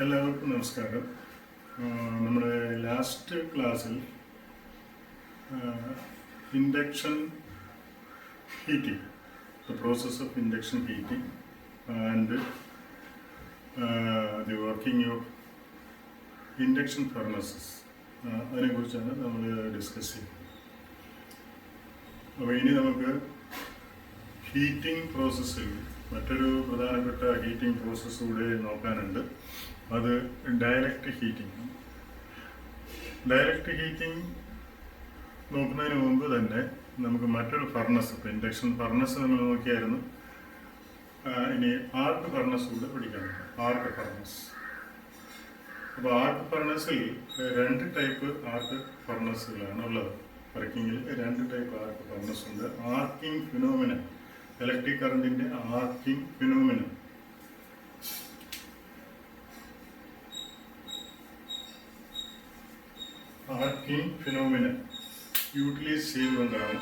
എല്ലാവർക്കും നമസ്കാരം. നമ്മുടെ ലാസ്റ്റ് ക്ലാസ്സിൽ induction heating, the process of induction heating and the working of induction furnaces, അതിനെക്കുറിച്ചാണ് നമ്മൾ ഡിസ്കസ് ചെയ്യുന്നത്. അപ്പോൾ ഇനി നമുക്ക് ഹീറ്റിംഗ് പ്രോസസ്സിൽ മറ്റൊരു പ്രധാനപ്പെട്ട ഹീറ്റിംഗ് പ്രോസസ്സ് കൂടെ നോക്കാനുണ്ട്. അത് ഡയറക്റ്റ് ഹീറ്റിംഗ്. ഡയറക്റ്റ് ഹീറ്റിംഗ് നോക്കുന്നതിന് മുമ്പ് തന്നെ നമുക്ക് മറ്റൊരു ഫർണസ്, ഇപ്പോൾ ഇൻഡക്ഷൻ ഫർണസ് നമ്മൾ നോക്കിയായിരുന്നു. ഇനി ആർക്ക് ഫർണസ് കൂടെ പഠിക്കാനുണ്ട്. ആർക്ക് ഫർണസ്. അപ്പോൾ ആർക്ക് ഫർണസിൽ രണ്ട് ടൈപ്പ് ആർക്ക് ഫർണസുകളാണ് ഉള്ളത്. വർക്കിങ്ങിൽ രണ്ട് ടൈപ്പ് ആർക്ക് ഫർണസ് ഉണ്ട്. ആർക്കിംഗ് ഫിനോമിന, ഇലക്ട്രിക് കറണ്ടിൻ്റെ arcing phenomena. Arcing phenomena utilise ചെയ്തുകൊണ്ടാണ്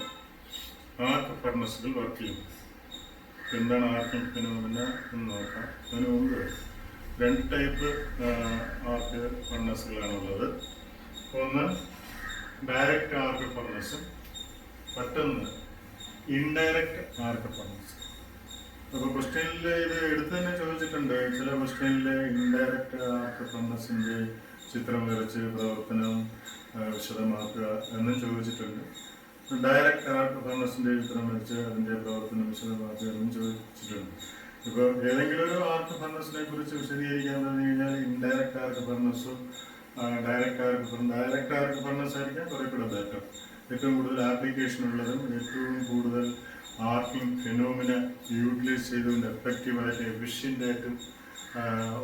ആർക്ക് ഫർണസുകൾ വർക്ക് ചെയ്യുന്നത്. എന്താണ് ആർക്കിംഗ് ഫിനോമിന എന്ന് നോക്കാം. അതിന് മുമ്പ് രണ്ട് ടൈപ്പ് ആർക്ക് ഫർണസുകളാണുള്ളത്. ഒന്ന് ഡയറക്റ്റ് ആർക്ക് ഫർണസും മറ്റൊന്ന് ഇൻഡയറക്റ്റ് ആർക്ക് ഫർണസ്. അപ്പോൾ ക്വസ്റ്റ്യനിൽ ഇത് എടുത്ത് തന്നെ ചോദിച്ചിട്ടുണ്ട്. ചില ക്വസ്റ്റ്യനിൽ ഇൻഡയറക്റ്റ് ആർക്ക് ഫർണസിൻ്റെ ചിത്രം വരച്ച് പ്രവർത്തനം വിശദമാക്കുക എന്നും ചോദിച്ചിട്ടുണ്ട്. ഡയറക്റ്റ് ആർക്ക് ഫർണസിൻ്റെ ചിത്രം വരച്ച് അതിൻ്റെ പ്രവർത്തനം വിശദമാക്കുക എന്നും ചോദിച്ചിട്ടുണ്ട്. ഇപ്പോൾ ഏതെങ്കിലും ഒരു ആർക്ക് ഫർണസിനെ കുറിച്ച് വിശദീകരിക്കാൻ പറഞ്ഞു കഴിഞ്ഞാൽ ഇൻഡയറക്റ്റ് ആർക്ക് ഫർണസും ഡയറക്റ്റ് ആർക്ക് ഫർണസ് ആയിരിക്കാം കുറേ കൂടെ ബെറ്റർ. ഏറ്റവും കൂടുതൽ ആപ്ലിക്കേഷൻ ഉള്ളതും ഏറ്റവും കൂടുതൽ ആർക്കിംഗ് ഫിനോമിന യൂട്ടിലൈസ് ചെയ്തുകൊണ്ട് എഫക്റ്റീവായിട്ട് എഫിഷ്യൻ്റായിട്ടും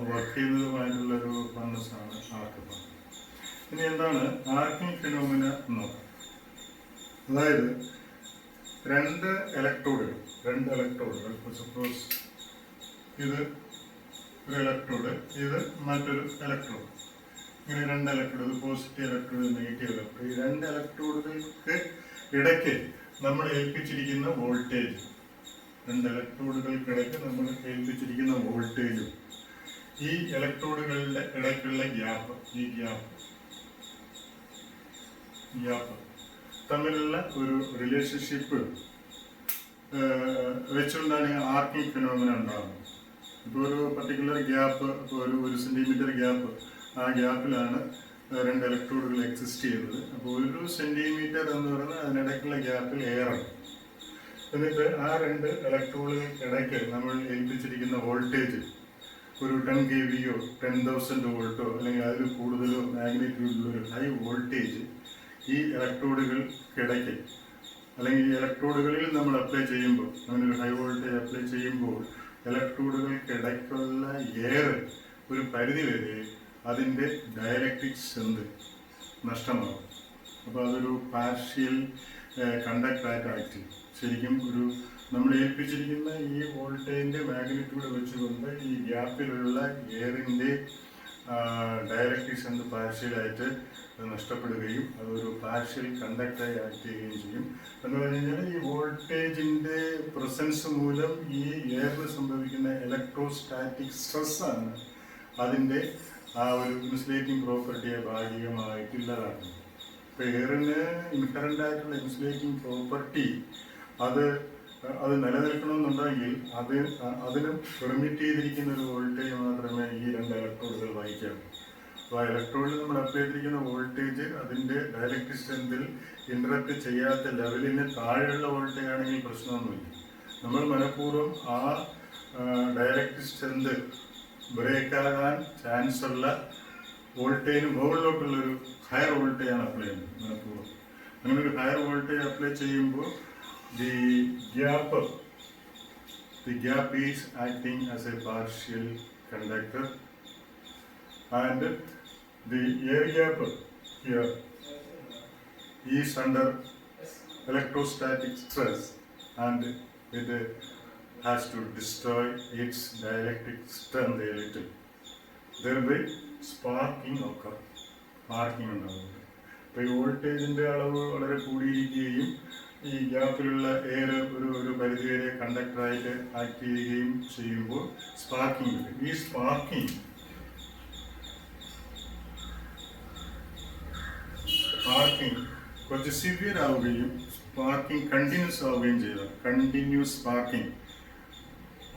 വർക്ക് ചെയ്യുന്നതുമായിട്ടുള്ളൊരു ഫർണസാണ് ആർക്ക് ഫർണസ്. ഇനി എന്താണ് ആർക്കിംഗ് ഫിനോമിന എന്ന് നോക്കാം. അതായത് രണ്ട് ഇലക്ട്രോഡുകൾ, സപ്പോസ് ഇത് ഒരു ഇലക്ട്രോഡ്, ഇത് മറ്റൊരു ഇലക്ട്രോഡ്. ഇങ്ങനെ രണ്ട് electrode, positive electrode, negative electrode. ഈ രണ്ട് ഇലക്ട്രോഡുകൾക്ക് ഇടയ്ക്ക് നമ്മൾ ഏൽപ്പിച്ചിരിക്കുന്ന വോൾട്ടേജ്, രണ്ട് ഇലക്ട്രോഡുകൾക്കിടയ്ക്ക് നമ്മൾ ഏൽപ്പിച്ചിരിക്കുന്ന വോൾട്ടേജും ഈ ഇലക്ട്രോഡുകളുടെ ഇടയ്ക്കുള്ള ഗ്യാപ്പ്, ഈ ഗ്യാപ്പ് തമ്മിലുള്ള ഒരു റിലേഷൻഷിപ്പ് വെച്ചുകൊണ്ടാണ് ആർക്കിംഗ് ഫിനോമിന ഉണ്ടാകുന്നത്. ഇപ്പോൾ ഒരു പർട്ടിക്കുലർ ഗ്യാപ്പ്, ഇപ്പോൾ ഒരു സെൻറ്റിമീറ്റർ ഗ്യാപ്പ്, ആ ഗ്യാപ്പിലാണ് രണ്ട് ഇലക്ട്രോഡുകൾ എക്സിസ്റ്റ് ചെയ്യുന്നത്. അപ്പോൾ 1 സെൻറ്റിമീറ്റർ എന്ന് പറയുന്നത് അതിനിടയ്ക്കുള്ള ഗ്യാപ്പിൽ എയറാണ്. എന്നിട്ട് ആ രണ്ട് ഇലക്ട്രോഡുകൾക്കിടയ്ക്ക് നമ്മൾ ഏൽപ്പിച്ചിരിക്കുന്ന വോൾട്ടേജ് ഒരു 10 kVയോ 10,000 വോൾട്ടോ അല്ലെങ്കിൽ അതിൽ കൂടുതലോ മാഗ്നിറ്റ്യൂഡിലൊരു ഹൈ വോൾട്ടേജ് ഈ ഇലക്ട്രോഡുകൾക്കിടയ്ക്ക് അല്ലെങ്കിൽ ഈ ഇലക്ട്രോഡുകളിൽ നമ്മൾ അപ്ലൈ ചെയ്യുമ്പോൾ, അങ്ങനെ ഒരു ഹൈ വോൾട്ടേജ് അപ്ലൈ ചെയ്യുമ്പോൾ ഇലക്ട്രോഡുകൾക്കിടയ്ക്കുള്ള എയർ ഒരു പരിധി വരെ അതിൻ്റെ ഡയലക്ട്രിക് സ്ട്രെങ്ത് നഷ്ടമാകും. അപ്പോൾ അതൊരു പാർഷ്യൽ കണ്ടക്ടറായിട്ട് ആക്ട് ചെയ്യും. ശരിക്കും ഒരു നമ്മൾ ഏൽപ്പിച്ചിരിക്കുന്ന ഈ വോൾട്ടേജിൻ്റെ മാഗ്നിറ്റ്യൂഡ് വെച്ചുകൊണ്ട് ഈ ഗ്യാപ്പിലുള്ള എയറിൻ്റെ ഡയലക്ട്രിക് സ്ട്രെങ്ത് പാർഷ്യലായിട്ട് നഷ്ടപ്പെടുകയും അതൊരു പാർഷ്യൽ കണ്ടക്ടറായി ആക്ട് ചെയ്യുകയും ചെയ്യും. എന്ന് പറഞ്ഞു കഴിഞ്ഞാൽ ഈ വോൾട്ടേജിൻ്റെ പ്രസൻസ് മൂലം ഈ എയറിന് സംഭവിക്കുന്ന ഇലക്ട്രോസ്റ്റാറ്റിക് സ്ട്രെസ്സാണ് അതിൻ്റെ ആ ഒരു ഇൻസുലേറ്റിംഗ് പ്രോപ്പർട്ടിയെ ഭാഗികമായിട്ടില്ലാതാക്കുന്നത്. ഇപ്പോൾ എയറിന് ഇൻഹറൻ്റ് ആയിട്ടുള്ള ഇൻസുലേറ്റിംഗ് പ്രോപ്പർട്ടി അത് നിലനിൽക്കണമെന്നുണ്ടെങ്കിൽ അതിന് പെർമിറ്റ് ചെയ്തിരിക്കുന്ന ഒരു വോൾട്ടേജ് മാത്രമേ ഈ രണ്ട് ഇലക്ട്രോഡുകൾ വഹിക്കാവൂ. അപ്പോൾ ആ ഇലക്ട്രോഡിൽ നമ്മൾ അപ്ലൈ ചെയ്തിരിക്കുന്ന വോൾട്ടേജ് അതിൻ്റെ ഡയലക്ട്രിക് സ്ട്രെങ്തിൽ ഇൻറ്ററപ്റ്റ് ചെയ്യാത്ത ലെവലിന് താഴെയുള്ള വോൾട്ടേജ് ആണെങ്കിൽ പ്രശ്നമൊന്നുമില്ല. നമ്മൾ മനഃപൂർവ്വം ആ ഡയലക്ട്രിക് സ്ട്രെങ്ത് ബ്രേക്കാകാൻ ചാൻസ് ഉള്ള വോൾട്ടേജിന് മുകളിലോട്ടുള്ളൊരു ഹയർ വോൾട്ടേജാണ് അപ്ലൈ ചെയ്യുന്നത് മനഃപൂർവ്വം. അങ്ങനെ ഒരു ഹയർ വോൾട്ടേജ് അപ്ലൈ ചെയ്യുമ്പോൾ the gap is acting as a partial conductor and the air gap here is under electrostatic stress and it has to destroy its dielectric strength a little, thereby sparking occur. Sparking ഉണ്ടാകുന്നത്. അപ്പോൾ ഈ വോൾട്ടേജിൻ്റെ അളവ് വളരെ കൂടിയിരിക്കുകയും ഈ ഗ്യാപ്പിലുള്ള air ഒരു പരിധിവരെ കണ്ടക്ടറായിട്ട് act ചെയ്യുകയും ചെയ്യുമ്പോൾ സ്പാർക്കിംഗ് വരും. ഈ സ്പാർക്കിംഗ് കുറച്ച് സിവിയർ ആവുകയും സ്പാർക്കിംഗ് കണ്ടിന്യൂസ് ആവുകയും ചെയ്താൽ കണ്ടിന്യൂസ് സ്പാർക്കിംഗ്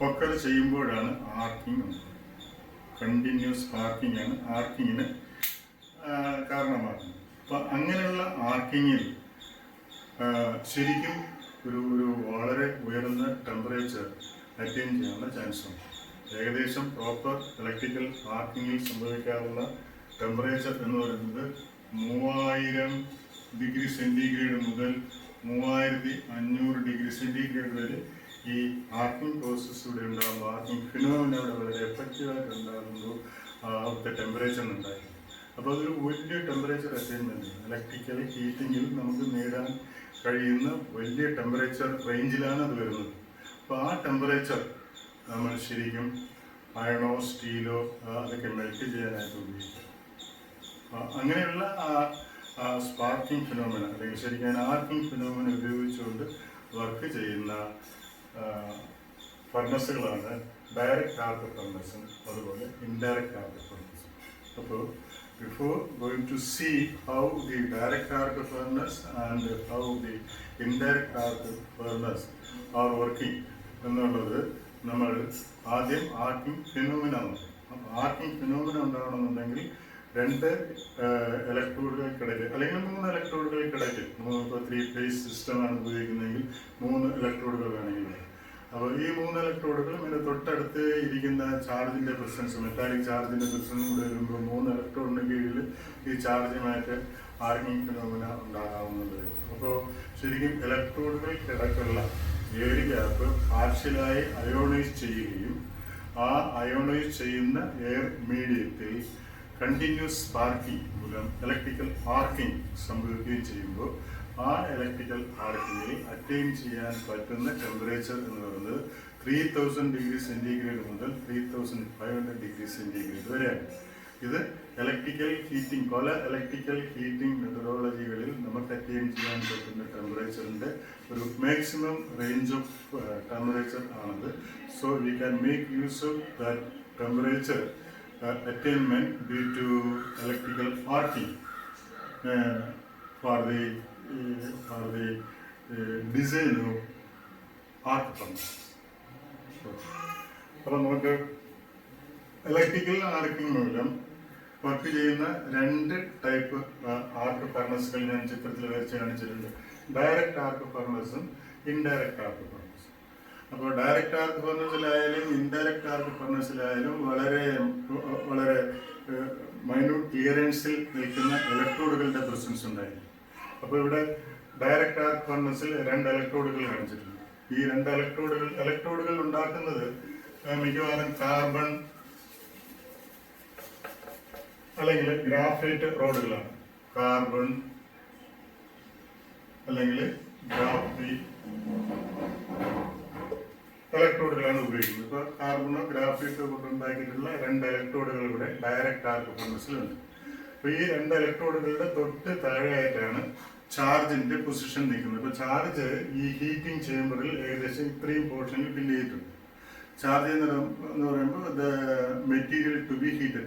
ഒക്കെ ചെയ്യുമ്പോഴാണ് ആർക്കിംഗ് ഉണ്ടാകുന്നത്. കണ്ടിന്യൂസ് സ്പാർക്കിംഗ് ആണ് ആർക്കിങ്ങിന് കാരണമാകുന്നത്. അപ്പം അങ്ങനെയുള്ള ആർക്കിങ്ങിൽ ശരിക്കും ഒരു വളരെ ഉയർന്ന ടെമ്പറേച്ചർ അറ്റൈൻ ചെയ്യാനുള്ള ചാൻസ് ഉണ്ട്. ഏകദേശം പ്രോപ്പർ ഇലക്ട്രിക്കൽ ആർക്കിങ്ങിൽ സംഭവിക്കാവുന്ന ടെമ്പറേച്ചർ എന്ന് പറയുന്നത് 3000 ഡിഗ്രി സെൻറ്റിഗ്രേഡ് മുതൽ 3500 ഡിഗ്രി സെൻറ്റിഗ്രേഡ് വരെ ഈ ആർക്കിംഗ് പ്രോസസ്സ് ഇവിടെ ഉണ്ടാകുമ്പോൾ, ആർക്കിംഗ് ഫിനോമിന ഇവിടെ വളരെ എഫക്റ്റീവായിട്ട് ഉണ്ടാകുമ്പോൾ അവിടുത്തെ ടെമ്പറേച്ചറിനുണ്ടായിരുന്നു. അപ്പോൾ അതൊരു വലിയ ടെമ്പറേച്ചർ അറ്റൈൻമെൻറ്റ് ഇലക്ട്രിക്കൽ ഹീറ്റിങ്ങിൽ നമുക്ക് നേടാൻ കഴിയുന്ന വലിയ ടെമ്പറേച്ചർ റേഞ്ചിലാണ് അത് വരുന്നത്. അപ്പോൾ ആ ടെമ്പറേച്ചർ നമ്മൾ ശരിക്കും അയണോ സ്റ്റീലോ അതൊക്കെ മെൽറ്റ് ചെയ്യാനായിട്ട് ഉപയോഗിക്കും. അങ്ങനെയുള്ള സ്പാർക്കിംഗ് ഫിനോമിന അല്ലെങ്കിൽ ശരിക്കും ആർക്കിംഗ് ഫിനോമിന ഉപയോഗിച്ചുകൊണ്ട് വർക്ക് ചെയ്യുന്ന ഫർണസുകളാണ് ഡയറക്റ്റ് ആർക്ക് ഫർണസും അതുപോലെ ഇൻഡയറക്റ്റ് ആർക്ക് ഫർണസും. അപ്പോൾ before going to see how the direct arc furnace and how the indirect arc furnace are working എന്നുള്ളത് നമ്മൾ ആദ്യം ആർക്കിംഗ് ഫിനോമിന നോക്കും. ആർക്കിംഗ് ഫിനോമിന ഉണ്ടാകണമെന്നുണ്ടെങ്കിൽ 2 ഇലക്ട്രോഡുകൾക്കിടയിൽ അല്ലെങ്കിൽ 3 ഇലക്ട്രോഡുകൾക്കിടയിൽ, ഇപ്പോൾ 3 ഫേസ് സിസ്റ്റമാണ് ഉപയോഗിക്കുന്നതെങ്കിൽ 3 ഇലക്ട്രോഡുകൾ വേണമെങ്കിൽ വരും. അപ്പോൾ ഈ 3 ഇലക്ട്രോഡുകളും ഇതിന് തൊട്ടടുത്ത് ഇരിക്കുന്ന ചാർജിൻ്റെ പ്രസൻസ്, മെറ്റാലിക് ചാർജിൻ്റെ പ്രസൻസ് കൂടെ വരുമ്പോൾ 3 ഇലക്ട്രോഡിന് കീഴിൽ ഈ ചാർജുമായിട്ട് ആർക്കിംഗ് ഫിനോമിന ഉണ്ടാകാവുന്നത്. അപ്പോൾ ശരിക്കും ഇലക്ട്രോഡുകൾക്കിടക്കുള്ള എയർ ഗ്യാപ്പ് പാർഷ്യലായി അയോണൈസ് ചെയ്യുകയും ആ അയോണൈസ് ചെയ്യുന്ന എയർ മീഡിയത്തിൽ കണ്ടിന്യൂസ് സ്പാർക്കിംഗ് മൂലം ഇലക്ട്രിക്കൽ ആർക്കിംഗ് സംഭവിക്കുകയും ചെയ്യുമ്പോൾ ആ ഇലക്ട്രിക്കൽ ആർക്കിങ്ങിൽ അറ്റൈൻ ചെയ്യാൻ പറ്റുന്ന ടെമ്പറേച്ചർ എന്ന് പറയുന്നത് 3000 ഡിഗ്രി സെൻറ്റിഗ്രേഡ് മുതൽ 3500 ഡിഗ്രി സെൻറ്റിഗ്രേഡ് വരെയാണ്. ഇത് ഇലക്ട്രിക്കൽ ഹീറ്റിംഗ്, പല ഇലക്ട്രിക്കൽ ഹീറ്റിംഗ് മെത്തഡോളജികളിൽ നമുക്ക് അറ്റൈൻ ചെയ്യാൻ പറ്റുന്ന ടെമ്പറേച്ചറിൻ്റെ ഒരു മാക്സിമം റേഞ്ച് ഓഫ് ടെമ്പറേച്ചർ ആണത്. So we can make use of that temperature attainment due to electrical arcing for the design of arc furnace. അപ്പോൾ നമുക്ക് ഇലക്ട്രിക്കൽ ആർക്കിംഗ് മൂലം വർക്ക് ചെയ്യുന്ന 2 ടൈപ്പ് ആർക്ക് ഫർണസുകൾ ഞാൻ ചിത്രത്തിൽ വരച്ച് കാണിച്ചിട്ടുണ്ട്. ഡയറക്റ്റ് ആർക്ക് ഫർണസും ഇൻഡയറക്റ്റ് ആർക്ക് ഫർണസും. അപ്പോൾ ഡയറക്റ്റ് ആർക്ക് ഫർണസിലായാലും ഇൻഡയറക്റ്റ് ആർക്ക് ഫർണസിലായാലും വളരെ വളരെ മൈന്യൂട്ട് ക്ലിയറൻസിൽ നിൽക്കുന്ന ഇലക്ട്രോഡുകളുടെ പ്രസൻസ് ഉണ്ടായിരുന്നു. അപ്പോൾ ഇവിടെ ഡയറക്റ്റ് ആർക്ക് ഫർണസിൽ 2 ഇലക്ട്രോഡുകൾ കാണിച്ചിട്ടുണ്ട്. ഈ 2 ഇലക്ട്രോഡുകൾ ഉണ്ടാക്കുന്നത് മിക്കവാറും കാർബൺ അല്ലെങ്കിൽ ഗ്രാഫൈറ്റ് റോഡുകളാണ്. കാർബൺ അല്ലെങ്കിൽ ഗ്രാഫൈറ്റ് ഇലക്ട്രോഡുകളാണ് ഉപയോഗിക്കുന്നത്. ഇപ്പോൾ കാർബണോ ഗ്രാഫൈറ്റോ കൊണ്ടുണ്ടാക്കിയിട്ടുള്ള 2 ഇലക്ട്രോഡുകൾ ഇവിടെ ഡയറക്റ്റ് ആർക്ക് ഫർണസിലുണ്ട്. അപ്പോൾ ഈ 2 ഇലക്ട്രോഡുകളുടെ തൊട്ട് താഴെയായിട്ടാണ് ചാർജിന്റെ പൊസിഷൻ നിൽക്കുന്നത്. ഇപ്പോൾ ചാർജ് ഈ ഹീറ്റിംഗ് ചേമ്പറിൽ ഏകദേശം ഇത്രയും പോർഷനിൽ ഫില്ല് ചെയ്തിട്ടുണ്ട്. ചാർജ് എന്ന് പറയുമ്പോൾ the material to be heated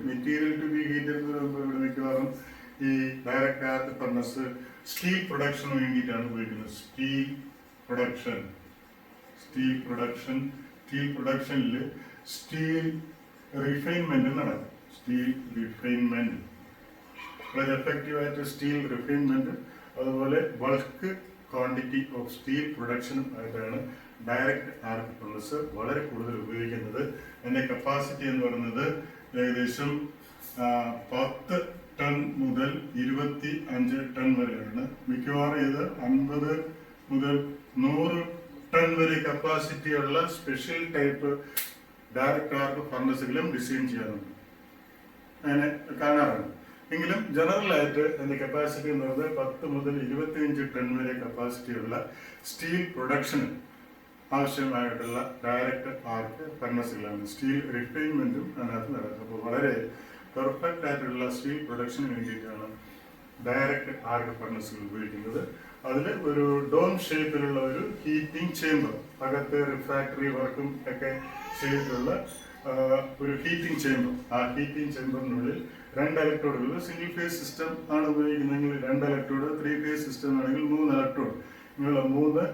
എന്ന് പറയുമ്പോൾ ഇവിടെ മിക്കവാറും ഈ ഡയറക്റ്റ് ആർക്ക് ഫർണസ് സ്റ്റീൽ പ്രൊഡക്ഷന് വേണ്ടിയിട്ടാണ് ഉപയോഗിക്കുന്നത്. സ്റ്റീൽ പ്രൊഡക്ഷനിൽ സ്റ്റീൽ റിഫൈൻമെന്റ് നടക്കും. വളരെ എഫക്റ്റീവായിട്ട് സ്റ്റീൽ റിഫൈൻമെന്റ് അതുപോലെ ബൾക്ക് ക്വാണ്ടിറ്റി ഓഫ് സ്റ്റീൽ പ്രൊഡക്ഷനും ആയിട്ടാണ് ഡയറക്റ്റ് ആർക്ക് ഫർണസ് വളരെ കൂടുതൽ ഉപയോഗിക്കുന്നത്. അതിൻ്റെ കപ്പാസിറ്റി എന്ന് പറയുന്നത് ഏകദേശം 10 ടൺ മുതൽ 25 ടൺ വരെയാണ്. മിക്കവാറും ഇത് 50 മുതൽ 100 ടൺ വരെ കപ്പാസിറ്റിയുള്ള സ്പെഷ്യൽ ടൈപ്പ് ഡയറക്റ്റ് ആർക്ക് ഫർണസുകളും ഡിസൈൻ ചെയ്യാറുണ്ട്, അങ്ങനെ കാണാറുണ്ട്. എങ്കിലും ജനറലായിട്ട് അതിൻ്റെ കപ്പാസിറ്റി എന്ന് പറയുന്നത് 10 മുതൽ 25 ടൺ വരെ കപ്പാസിറ്റിയുള്ള സ്റ്റീൽ പ്രൊഡക്ഷന് ആവശ്യമായിട്ടുള്ള ഡയറക്റ്റ് ആർക്ക് ഫർണസുകളാണ്. സ്റ്റീൽ റിഫൈൻമെൻറ്റും അതിനകത്ത് നടക്കും. അപ്പോൾ വളരെ പെർഫെക്റ്റ് ആയിട്ടുള്ള സ്റ്റീൽ പ്രൊഡക്ഷന് വേണ്ടിയിട്ടാണ് ഡയറക്റ്റ് ആർക്ക് ഫർണസുകൾ ഉപയോഗിക്കുന്നത്. അതിൽ ഒരു ഡോം ഷേപ്പിലുള്ള ഒരു ഹീറ്റിംഗ് ചേംബർ, അകത്ത് റിഫ്രാക്ടറി വർക്കും ഒക്കെ ചെയ്തിട്ടുള്ള ഒരു ഹീറ്റിംഗ് ചേംബർ. ആ ഹീറ്റിംഗ് ചേംബറിനുള്ളിൽ 2 ഇലക്ട്രോഡുകൾ, സിംഗിൾ ഫേസ് സിസ്റ്റം ആണ് ഉപയോഗിക്കുന്നതെങ്കിൽ 2 ഇലക്ട്രോഡ്, 3 ഫേസ് സിസ്റ്റം ആണെങ്കിൽ 3 ഇലക്ട്രോഡ്, ഇങ്ങനെയുള്ള 3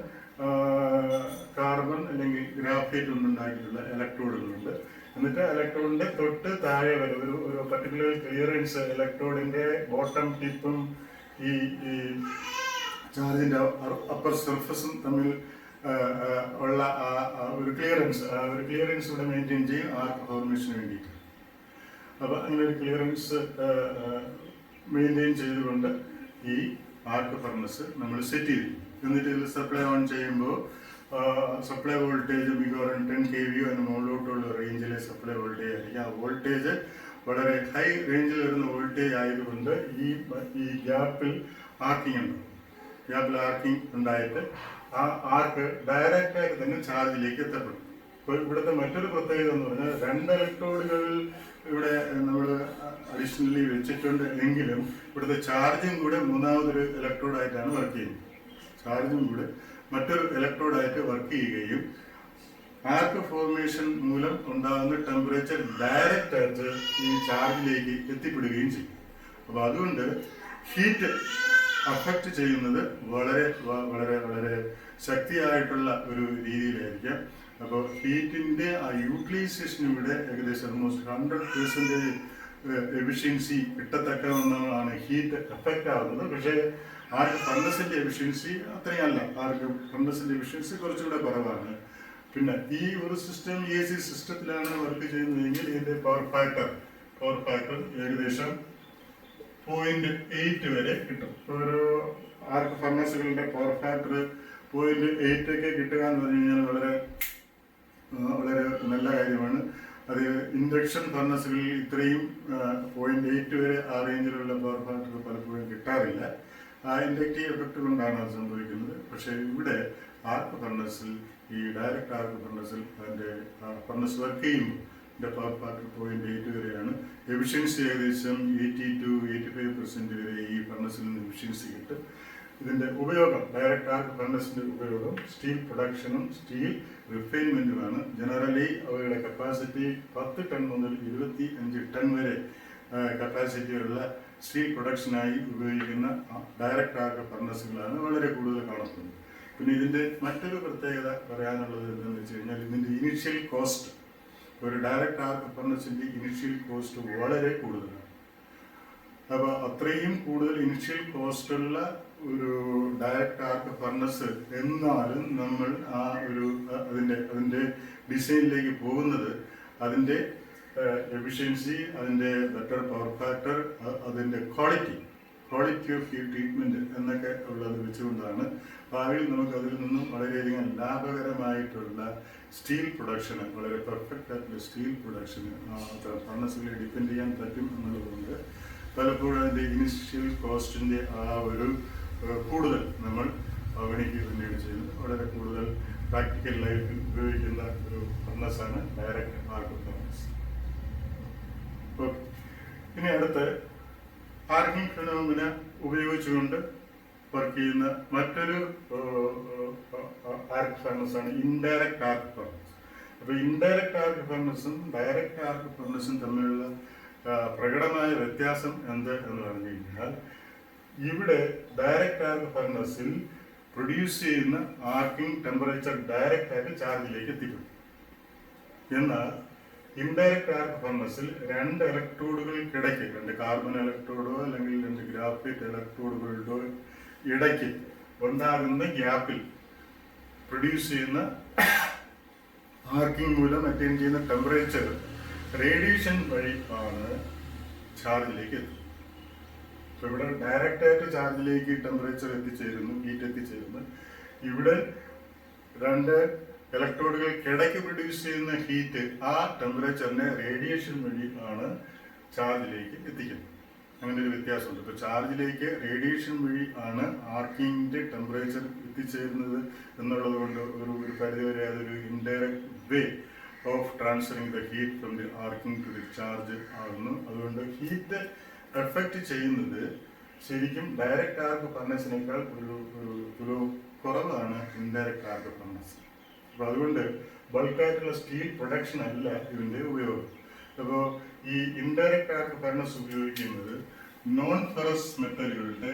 കാർബൺ അല്ലെങ്കിൽ ഗ്രാഫൈറ്റ് കൊണ്ടുണ്ടാക്കിയിട്ടുള്ള ഇലക്ട്രോഡുകളുണ്ട്. എന്നിട്ട് ഇലക്ട്രോഡിന്റെ തൊട്ട് താഴെ വരെ ഒരു പർട്ടിക്കുലർ ക്ലിയറൻസ്, ഇലക്ട്രോഡിന്റെ ബോട്ടം ടിപ്പും ഈ ചാർജിന്റെ അപ്പർ സർഫസും തമ്മിൽ ഉള്ള ഒരു ക്ലിയറൻസ് ഇവിടെ മെയിൻറ്റെയിൻ ചെയ്യും ആർക്ക് ഫോർമേഷന് വേണ്ടിയിട്ട്. അപ്പോൾ അങ്ങനെ ഒരു ക്ലിയറൻസ് മെയിൻറ്റെയിൻ ചെയ്തുകൊണ്ട് ഈ ആർക്ക് ഫർണസ് നമ്മൾ സെറ്റ് ചെയ്തു. എന്നിട്ട് ഇതിൽ സപ്ലൈ ഓൺ ചെയ്യുമ്പോൾ സപ്ലൈ വോൾട്ടേജ് മിക്കവാറും 10 kV അതിന് മുകളിലോട്ടുള്ള റേഞ്ചിലെ സപ്ലൈ വോൾട്ടേജ് ആയിരിക്കും. ആ വോൾട്ടേജ് വളരെ ഹൈ റേഞ്ചിൽ വരുന്ന വോൾട്ടേജ് ആയതുകൊണ്ട് ഈ ഗ്യാപ്പിൽ ആർക്കിംഗ് ഉണ്ടായിട്ട് ആ ആർക്ക് ഡയറക്റ്റായിട്ട് തന്നെ ചാർജിലേക്ക് എത്തപ്പെടും. ഇപ്പോൾ ഇവിടുത്തെ മറ്റൊരു പ്രത്യേകത എന്ന് പറഞ്ഞാൽ 2 ഇലക്ട്രോഡുകൾ ഇവിടെ നമ്മൾ അഡീഷണലി വെച്ചിട്ടുണ്ട് എങ്കിലും ഇവിടുത്തെ ചാർജും കൂടെ മൂന്നാമതൊരു ഇലക്ട്രോഡായിട്ടാണ് വർക്ക് ചെയ്യുന്നത്. ചാർജും കൂടെ മറ്റൊരു ഇലക്ട്രോഡായിട്ട് വർക്ക് ചെയ്യുകയും ആർക്ക് ഫോർമേഷൻ മൂലം ഉണ്ടാകുന്ന ടെമ്പറേച്ചർ ഡയറക്റ്റ് ആയിട്ട് ഈ ചാർജിലേക്ക് എത്തിപ്പെടുകയും ചെയ്യും. അപ്പോൾ അതുകൊണ്ട് ഹീറ്റ് അഫക്റ്റ് ചെയ്യുന്നത് വളരെ വളരെ വളരെ ശക്തിയായിട്ടുള്ള ഒരു രീതിയിലായിരിക്കാം. അപ്പോൾ ഹീറ്റിൻ്റെ ആ യൂട്ടിലൈസേഷൻ ഇവിടെ ഏകദേശം ഓൾമോസ്റ്റ് 100% എഫിഷ്യൻസി കിട്ടത്തക്കവണ്ണമാണ് ഹീറ്റ് എഫക്റ്റ് ആവുന്നത്. പക്ഷേ ആർക്ക് ഫർണസിൻ്റെ എഫിഷ്യൻസി അത്രയല്ല, ആർക്ക് ഫർണസിൻ്റെ എഫിഷ്യൻസി കുറച്ചുകൂടെ കുറവാണ്. പിന്നെ ഈ ഒരു സിസ്റ്റം AC സിസ്റ്റത്തിലാണ് വർക്ക് ചെയ്യുന്നതെങ്കിൽ ഇതിൻ്റെ പവർ ഫാക്ടർ ഏകദേശം 0.8 വരെ കിട്ടും. ഒരു ആർക്ക് ഫർണസുകളുടെ പവർ ഫാക്ടർ 0.8 ഒക്കെ കിട്ടുക എന്ന് പറഞ്ഞു കഴിഞ്ഞാൽ വളരെ വളരെ നല്ല കാര്യമാണ്. അത് ഇൻഡക്ഷൻ ഫർണസുകളിൽ ഇത്രയും 0.8 വരെ ആ റേഞ്ചിലുള്ള പവർ ഫാക്ടർ പലപ്പോഴും കിട്ടാറില്ല. ആ ഇൻഡക്റ്റീവ് എഫക്റ്റ് കൊണ്ടാണ് അത് സംഭവിക്കുന്നത്. പക്ഷേ ഇവിടെ ആർക്ക് ഫർണസിൽ, ഈ ഡയറക്റ്റ് ആർക്ക് ഫർണസിൽ അതിൻ്റെ ഫർണസ് വർക്ക് ചെയ്യുമ്പോൾ ഇതിൻ്റെ പവർ ഫാക്ടർ 0.8 വരെയാണ്. എഫിഷ്യൻസി ഏകദേശം 80 to 85% വരെ ഈ ഫർണസിൽ നിന്ന് എഫിഷ്യൻസി കിട്ടും. ഇതിൻ്റെ ഉപയോഗം, ഡയറക്റ്റ് ആർക്ക് ഫർണസിൻ്റെ ഉപയോഗം സ്റ്റീൽ പ്രൊഡക്ഷനും സ്റ്റീൽ റിഫൈൻമെൻറ്റുമാണ്. ജനറലി അവയുടെ കപ്പാസിറ്റി 10 ടൺ മുതൽ 25 ടൺ വരെ കപ്പാസിറ്റിയുള്ള സ്റ്റീൽ പ്രൊഡക്ഷനായി ഉപയോഗിക്കുന്ന ഡയറക്റ്റ് ആർക്ക് ഫർണസുകളാണ് വളരെ കൂടുതൽ കാണപ്പെടുന്നത്. പിന്നെ ഇതിൻ്റെ മറ്റൊരു പ്രത്യേകത പറയാനുള്ളത് എന്താണെന്ന് വെച്ച് കഴിഞ്ഞാൽ ഇതിൻ്റെ ഇനിഷ്യൽ കോസ്റ്റ്, ഒരു ഡയറക്റ്റ് ആർക്ക് ഫർണസിൻ്റെ ഇനിഷ്യൽ കോസ്റ്റ് വളരെ കൂടുതലാണ്. അപ്പോൾ അത്രയും കൂടുതൽ ഇനിഷ്യൽ കോസ്റ്റുള്ള ഒരു ഡയറക്റ്റ് ആർക്ക് ഫർണസ് എന്നാലും നമ്മൾ ആ ഒരു അതിൻ്റെ ഡിസൈനിലേക്ക് പോകുന്നത് അതിൻ്റെ എഫിഷ്യൻസി, അതിൻ്റെ ബെറ്റർ പവർ ഫാക്ടർ, അതിൻ്റെ ക്വാളിറ്റി ഓഫ് ഹീറ്റ് ട്രീറ്റ്മെൻറ്റ് എന്നൊക്കെ ഉള്ളത് വെച്ചുകൊണ്ടാണ്. ഭാവിയിൽ നമുക്ക് അതിൽ നിന്നും വളരെയധികം ലാഭകരമായിട്ടുള്ള സ്റ്റീൽ പ്രൊഡക്ഷന്, വളരെ പെർഫെക്റ്റ് ആയിട്ടുള്ള സ്റ്റീൽ പ്രൊഡക്ഷന് ഫർണസുകളെ ഡിപ്പെൻഡ് ചെയ്യാൻ പറ്റും എന്നുള്ളതുകൊണ്ട് പലപ്പോഴും അതിൻ്റെ ഇനിഷ്യൽ കോസ്റ്റിൻ്റെ ആ ഒരു കൂടുതൽ നമ്മൾ അവഗണിക്കുക തന്നെയാണ് ചെയ്യുന്നത്. വളരെ കൂടുതൽ പ്രാക്ടിക്കൽ ലൈഫിൽ ഉപയോഗിക്കുന്ന ഒരു ഫർണസാണ് ഡയറക്റ്റ് ആർക്ക് ഫർണസ്. ഓക്കെ, ഇനി അടുത്ത് ആർക്കിംഗ് ഫിനോമിന ഉപയോഗിച്ചുകൊണ്ട് വർക്ക് ചെയ്യുന്ന മറ്റൊരു ആർക്ക് ഫർണസാണ് ഇൻഡയറക്റ്റ് ആർക്ക് ഫർണസ്. അപ്പോൾ ഇൻഡയറക്റ്റ് ആർക്ക് ഫർണസും ഡയറക്റ്റ് ആർക്ക് ഫർണസും തമ്മിലുള്ള പ്രകടമായ വ്യത്യാസം എന്ത് എന്ന് പറഞ്ഞു കഴിഞ്ഞാൽ, ഇവിടെ ഡയറക്റ്റ് ആർക്ക് ഫർണസിൽ പ്രൊഡ്യൂസ് ചെയ്യുന്ന ആർക്കിംഗ് ടെമ്പറേച്ചർ ഡയറക്റ്റ് ആയിട്ട് ചാർജിലേക്ക് എത്തിക്കും. എന്നാൽ ഇൻഡയറക്റ്റ് ആർക്ക് ഫർണസിൽ 2 ഇലക്ട്രോഡുകൾക്കിടയ്ക്ക്, 2 കാർബൺ ഇലക്ട്രോഡോ അല്ലെങ്കിൽ 2 ഗ്രാഫൈറ്റ് ഇലക്ട്രോഡുകളുടെ ഇടയ്ക്ക് ഉണ്ടാകുന്ന ഗ്യാപ്പിൽ പ്രൊഡ്യൂസ് ചെയ്യുന്ന ആർക്കിംഗ് മൂലം അറ്റൈൻ ചെയ്യുന്ന ടെമ്പറേച്ചർ റേഡിയേഷൻ വഴി ആണ് ചാർജിലേക്ക് എത്തുന്നത്. അപ്പോൾ ഇവിടെ ഡയറക്റ്റായിട്ട് ചാർജിലേക്ക് ടെമ്പറേച്ചർ എത്തിച്ചേരുന്നു, ഹീറ്റ് എത്തിച്ചേരുന്നു. ഇവിടെ 2 ഇലക്ട്രോഡുകൾക്കിടയ്ക്ക് പ്രൊഡ്യൂസ് ചെയ്യുന്ന ഹീറ്റ് ആ ടെമ്പറേച്ചറിനെ റേഡിയേഷൻ വഴി ആണ് ചാർജിലേക്ക് എത്തിക്കുന്നത്. അങ്ങനെ ഒരു വ്യത്യാസമുണ്ട്. ഇപ്പോൾ ചാർജിലേക്ക് റേഡിയേഷൻ വഴി ആണ് ആർക്കിങ്ങിൻ്റെ ടെമ്പറേച്ചർ എത്തിച്ചേരുന്നത് എന്നുള്ളത് കൊണ്ട് ഒരു പരിധിവരെ അതൊരു indirect way of transferring the heat from the arcing to the charge ആകുന്നു. അതുകൊണ്ട് ഹീറ്റ് എഫക്റ്റ് ചെയ്യുന്നത് ശരിക്കും ഡയറക്റ്റ് ആർക്ക് ഫർണസിനേക്കാൾ ഒരു കുറവാണ് ഇൻഡയറക്റ്റ് ആർക്ക് ഫർണസ്. അപ്പോൾ അതുകൊണ്ട് ബൾക്കായിട്ടുള്ള സ്റ്റീൽ പ്രൊഡക്ഷൻ അല്ല ഇതിൻ്റെ ഉപയോഗം. അപ്പോൾ ഈ ഇൻഡയറക്റ്റ് ആർക്ക് ഫർണസ് ഉപയോഗിക്കുന്നത് നോൺ ഫെറസ് മെറ്റലുകളുടെ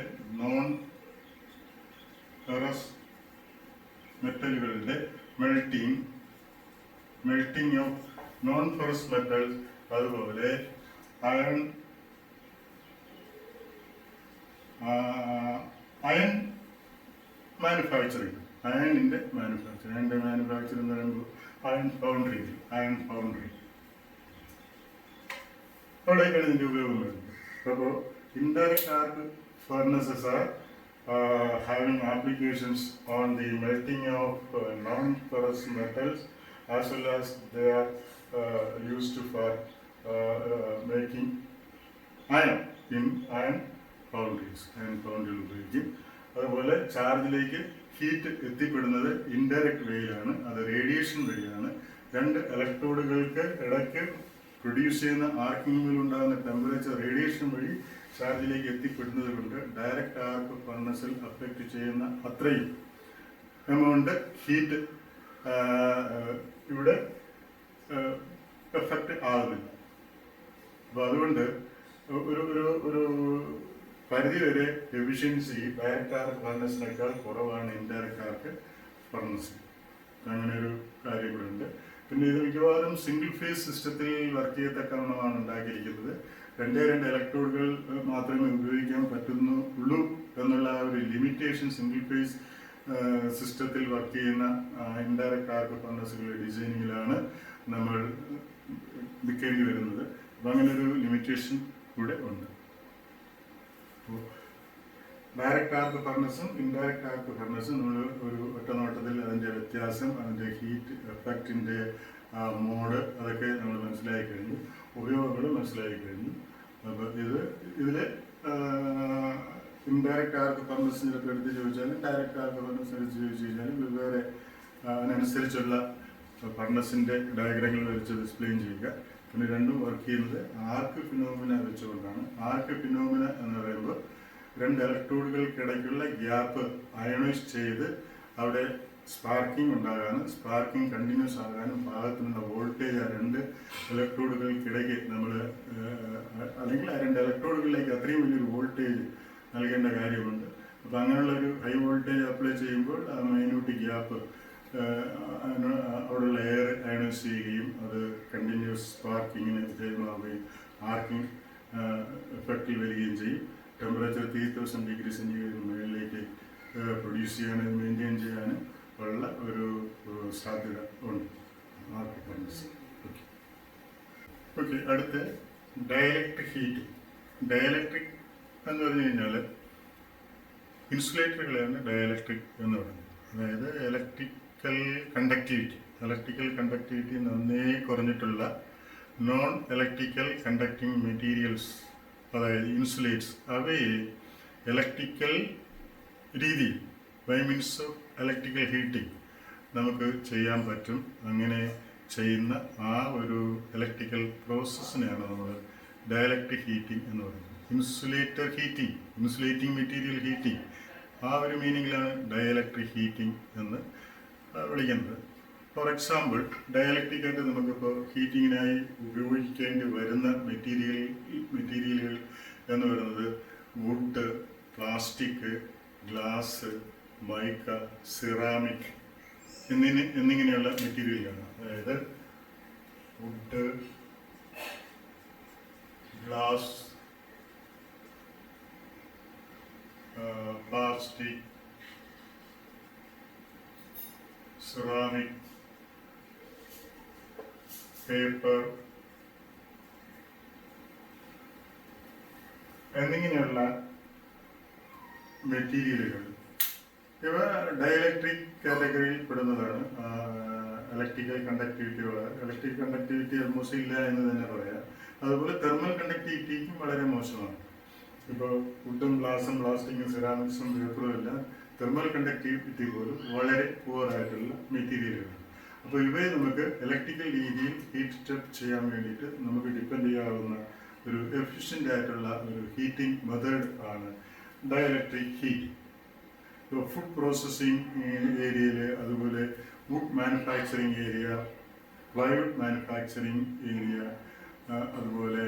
melting of non ferrous metals, അതുപോലെ അയൺ മാനുഫാക്ചറിങ്, അയണിൻ്റെ മാനുഫാക്ചറിങ് എന്ന് പറയുമ്പോൾ അയൺ ഫൗണ്ടറി അവിടേക്കാണ് ഇതിൻ്റെ ഉപയോഗം വരുന്നത്. അപ്പോൾ indirect arc furnaces are having applications on the melting of non-ferrous metals, as well as they are used for making iron in iron foundries ഉപയോഗിക്കും. അതുപോലെ ചാർജിലേക്ക് ഹീറ്റ് എത്തിപ്പെടുന്നത് ഇൻഡയറക്റ്റ് വേയിലാണ്, അത് റേഡിയേഷൻ വഴിയാണ്. രണ്ട് ഇലക്ട്രോഡുകൾക്ക് ഇടയ്ക്ക് പ്രൊഡ്യൂസ് ചെയ്യുന്ന ആർക്കിങ്ങിൽ ഉണ്ടാകുന്ന ടെമ്പറേച്ചർ റേഡിയേഷൻ വഴി ചാർജിലേക്ക് എത്തിപ്പെടുന്നത് കൊണ്ട് ഡയറക്റ്റ് ആർക്ക് ഫർണസിൽ അഫക്റ്റ് ചെയ്യുന്ന അത്രയും എമൗണ്ട് ഹീറ്റ് ഇവിടെ എഫക്റ്റ് ആകുന്നില്ല. അപ്പോൾ അതുകൊണ്ട് ഒരു പരിധിവരെ എഫിഷ്യൻസി ഡയറക്റ്റ് ആർക്ക് ഫർണസിനേക്കാൾ കുറവാണ് ഇൻഡയറക്റ്റ് ആർക്ക് ഫർണസിൽ. അങ്ങനെ ഒരു കാര്യം ഇവിടെ ഉണ്ട്. പിന്നെ ഇത് മിക്കവാറും സിംഗിൾ ഫേസ് സിസ്റ്റത്തിൽ വർക്ക് ചെയ്യത്തക്കവണ്ണമാണ് ഉണ്ടാക്കിയിരിക്കുന്നത്. രണ്ട് ഇലക്ട്രോഡുകൾ മാത്രമേ ഉപയോഗിക്കാൻ പറ്റുന്നുള്ളൂ എന്നുള്ള ഒരു ലിമിറ്റേഷൻ സിംഗിൾ ഫേസ് സിസ്റ്റത്തിൽ വർക്ക് ചെയ്യുന്ന ഇൻഡയറക്റ്റ് ആർക്ക് ഫർണസുകളുടെ ഡിസൈനിങ്ങിലാണ് നമ്മൾ നിൽക്കേണ്ടി വരുന്നത്. അപ്പം അങ്ങനെ ഒരു ലിമിറ്റേഷൻ കൂടെ ഉണ്ട്. അപ്പോൾ ഡയറക്റ്റ് ആർക്ക് ഫർണസും ഇൻഡയറക്റ്റ് ആർക്ക് ഫർണസും നമ്മൾ ഒരു ഒറ്റ നോട്ടത്തിൽ അതിൻ്റെ വ്യത്യാസം, അതിൻ്റെ ഹീറ്റ് എഫക്റ്റിൻ്റെ മോഡ് അതൊക്കെ നമ്മൾ മനസ്സിലാക്കി കഴിഞ്ഞു, ഉപയോഗങ്ങൾ മനസ്സിലാക്കി കഴിഞ്ഞു. അപ്പോൾ ഇതിൽ ഇൻഡയറക്റ്റ് ആർക്ക് ഫർണസിൻ്റെ ചിലപ്പോൾ എടുത്ത് ചോദിച്ചാലും ഡയറക്റ്റ് ആർക്ക് ഫർണസ് എടുത്ത് ചോദിച്ചു കഴിഞ്ഞാലും വെവ്വേറെ അതിനനുസരിച്ചുള്ള ഫർണസിൻ്റെ ഡയഗ്രങ്ങൾ വെച്ച് ഡിസ്പ്ലെയിൻ ചെയ്യുക. പിന്നെ രണ്ടും വർക്ക് ചെയ്യുന്നത് ആർക്ക് ഫിനോമിന വെച്ചുകൊണ്ടാണ്. ആർക്ക് ഫിനോമിന എന്ന് പറയുമ്പോൾ രണ്ട് ഇലക്ട്രോഡുകൾക്കിടയ്ക്കുള്ള ഗ്യാപ്പ് അയണൈസ് ചെയ്ത് അവിടെ സ്പാർക്കിംഗ് ഉണ്ടാകാനും സ്പാർക്കിംഗ് കണ്ടിന്യൂസ് ആകാനും പാകത്തിനുള്ള വോൾട്ടേജ് ആ രണ്ട് ഇലക്ട്രോഡുകൾക്കിടയ്ക്ക് നമ്മൾ അല്ലെങ്കിൽ ആ രണ്ട് ഇലക്ട്രോഡുകളിലേക്ക് അത്രയും വലിയൊരു വോൾട്ടേജ് നൽകേണ്ട കാര്യമുണ്ട്. അപ്പോൾ അങ്ങനെയുള്ളൊരു ഹൈ വോൾട്ടേജ് അപ്ലൈ ചെയ്യുമ്പോൾ ആ മൈന്യൂട്ട് ഗ്യാപ്പ് അവിടെയുള്ള എയർ അയണൈസ് ചെയ്യുകയും അത് കണ്ടിന്യൂസ് സ്പാർക്കിങ്ങിന് വിധേയമാവുകയും ആർക്കിംഗ് എഫക്റ്റിൽ വരികയും ചെയ്യും. ടെമ്പറേച്ചർ 3000 ഡിഗ്രി സെൻറ്റിഗ്രേഡിന് മുകളിലേക്ക് പ്രൊഡ്യൂസ് ചെയ്യാനും മെയിൻറ്റെയിൻ ചെയ്യാനും ഉള്ള ഒരു സാധ്യത ഉണ്ട് ആർക്ക് ഫർണസ്. ഓക്കെ, അടുത്ത് ഡയലക്ട്രിക് ഹീറ്റ്. ഡയലക്ട്രിക് എന്ന് പറഞ്ഞു കഴിഞ്ഞാൽ ഇൻസുലേറ്ററുകളെയാണ് ഡയലക്ട്രിക് എന്ന് പറയുന്നത്. അതായത് ഇലക്ട്രിക്കൽ കണ്ടക്ടിവിറ്റി നന്നേ കുറഞ്ഞിട്ടുള്ള നോൺ ഇലക്ട്രിക്കൽ കണ്ടക്ടിങ് മെറ്റീരിയൽസ്, അതായത് ഇൻസുലേറ്റ്സ്, അവയെ ഇലക്ട്രിക്കൽ രീതി by means of electrical heating നമുക്ക് ചെയ്യാൻ പറ്റും. അങ്ങനെ ചെയ്യുന്ന ആ ഒരു ഇലക്ട്രിക്കൽ പ്രോസസ്സിനെയാണ് നമ്മൾ ഡയലക്ട്രിക് ഹീറ്റിംഗ് എന്ന് പറയുന്നത്. ഇൻസുലേറ്റിംഗ് മെറ്റീരിയൽ ഹീറ്റിംഗ്, ആ ഒരു മീനിങ്ങിലാണ് ഡയലക്ട്രിക് ഹീറ്റിംഗ് എന്ന് വിളിക്കുന്നത്. ഫോർ എക്സാമ്പിൾ, ഡയലക്ട്രിക്കായിട്ട് നമുക്കിപ്പോൾ ഹീറ്റിങ്ങിനായി ഉപയോഗിക്കേണ്ടി വരുന്ന മെറ്റീരിയലുകൾ എന്ന് പറയുന്നത് wood, plastic, glass, mica, ceramic എന്നിങ്ങനെയുള്ള മെറ്റീരിയലാണ്. അതായത് wood, glass, plastic, ceramic, paper എന്നിങ്ങനെയുള്ള മെറ്റീരിയലുകൾ ഇവ ഡയലക്ട്രിക് കാറ്റഗറിയിൽ പെടുന്നതാണ്. ഇലക്ട്രിക്കൽ കണ്ടക്ടിവിറ്റി ഓൾമോസ്റ്റ് ഇല്ല എന്ന് തന്നെ പറയാം. അതുപോലെ തെർമൽ കണ്ടക്ടിവിറ്റിക്കും വളരെ മോശമാണ്. ഇപ്പോൾ വുഡും ഗ്ലാസും പ്ലാസ്റ്റിക്കും സിറാമിക്സും പേപ്പറും എല്ലാം തെർമൽ കണ്ടക്ടിവിറ്റി പോലും വളരെ പുവറായിട്ടുള്ള മെറ്റീരിയലുകളാണ്. അപ്പോൾ ഇവയെ നമുക്ക് ഇലക്ട്രിക്കൽ രീതിയിൽ ഹീറ്റ് സ്റ്റെപ്പ് ചെയ്യാൻ വേണ്ടിയിട്ട് നമുക്ക് ഡിപ്പെൻഡ് ചെയ്യാവുന്ന ഒരു എഫിഷ്യൻ്റ് ആയിട്ടുള്ള ഒരു ഹീറ്റിംഗ് മെത്തേഡ് ആണ് ഡയലക്ട്രിക് ഹീറ്റ്. ഇപ്പോൾ ഫുഡ് പ്രോസസ്സിംഗ് ഏരിയയിൽ, അതുപോലെ wood manufacturing area, plywood manufacturing area, അതുപോലെ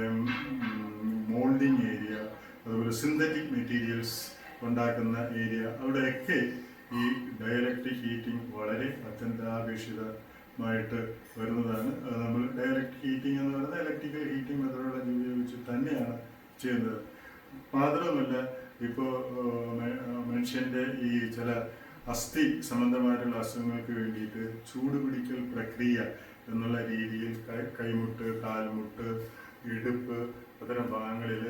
മോൾഡിങ് ഏരിയ, അതുപോലെ സിന്തറ്റിക് മെറ്റീരിയൽസ് ഉണ്ടാക്കുന്ന ഏരിയ, അവിടെയൊക്കെ ഈ ഡയലക്ട്രിക് ഹീറ്റിംഗ് വളരെ അത്യന്താപേക്ഷിതമായിട്ട് വരുന്നതാണ്. അത് നമ്മൾ ഡയലക്ട്രിക് ഹീറ്റിംഗ് എന്ന് പറയുന്നത് ഇലക്ട്രിക്കൽ ഹീറ്റിംഗ് മെത്തഡോളജി ഉപയോഗിച്ച് തന്നെയാണ് ചെയ്യുന്നത്. മാത്രമല്ല, ഇപ്പോൾ മനുഷ്യൻ്റെ ഈ ചില അസ്ഥി സംബന്ധമായിട്ടുള്ള അസുഖങ്ങൾക്ക് വേണ്ടിയിട്ട് ചൂടുപിടിക്കൽ പ്രക്രിയ എന്നുള്ള രീതിയിൽ കൈമുട്ട്, കാൽമുട്ട്, ഇടുപ്പ് അത്തരം ഭാഗങ്ങളിൽ